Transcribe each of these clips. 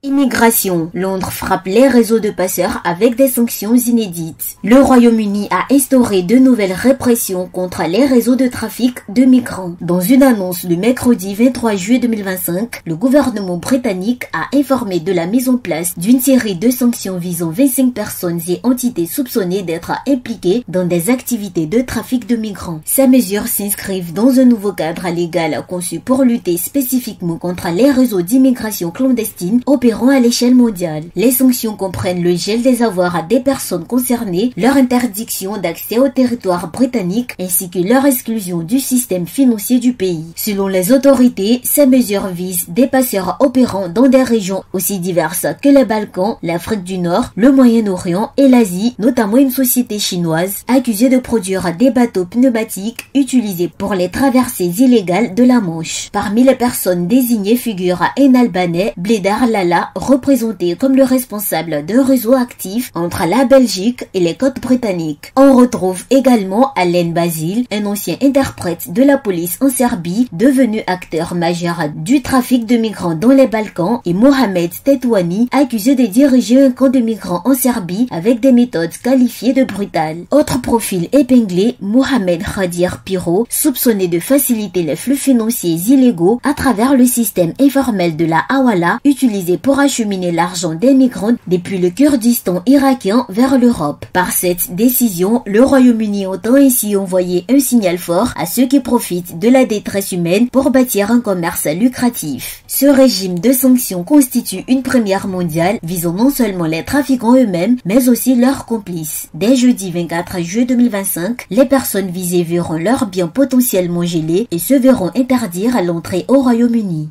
Immigration. Londres frappe les réseaux de passeurs avec des sanctions inédites. Le Royaume-Uni a instauré de nouvelles répressions contre les réseaux de trafic de migrants. Dans une annonce le mercredi 23 juillet 2025, le gouvernement britannique a informé de la mise en place d'une série de sanctions visant 25 personnes et entités soupçonnées d'être impliquées dans des activités de trafic de migrants. Ces mesures s'inscrivent dans un nouveau cadre légal conçu pour lutter spécifiquement contre les réseaux d'immigration clandestine opérant à l'échelle mondiale. Les sanctions comprennent le gel des avoirs des personnes concernées, leur interdiction d'accès au territoire britannique ainsi que leur exclusion du système financier du pays. Selon les autorités, ces mesures visent des passeurs opérant dans des régions aussi diverses que les Balkans, l'Afrique du Nord, le Moyen-Orient et l'Asie, notamment une société chinoise accusée de produire des bateaux pneumatiques utilisés pour les traversées illégales de la Manche. Parmi les personnes désignées figure un Albanais, Bledar Lala, représenté comme le responsable d'un réseau actif entre la Belgique et les côtes britanniques. On retrouve également Alen Basil, un ancien interprète de la police en Serbie, devenu acteur majeur du trafic de migrants dans les Balkans, et Mohamed Tetouani, accusé de diriger un camp de migrants en Serbie avec des méthodes qualifiées de brutales. Autre profil épinglé, Mohamed Khadir Piro, soupçonné de faciliter les flux financiers illégaux à travers le système informel de la Hawala, utilisé pour acheminer l'argent des migrants depuis le Kurdistan irakien vers l'Europe. Par cette décision, le Royaume-Uni entend ainsi envoyer un signal fort à ceux qui profitent de la détresse humaine pour bâtir un commerce lucratif. Ce régime de sanctions constitue une première mondiale visant non seulement les trafiquants eux-mêmes, mais aussi leurs complices. Dès jeudi 24 juillet 2025, les personnes visées verront leurs biens potentiellement gelés et se verront interdire l'entrée au Royaume-Uni.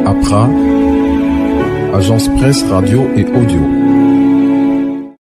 Accra, agence presse, radio et audio.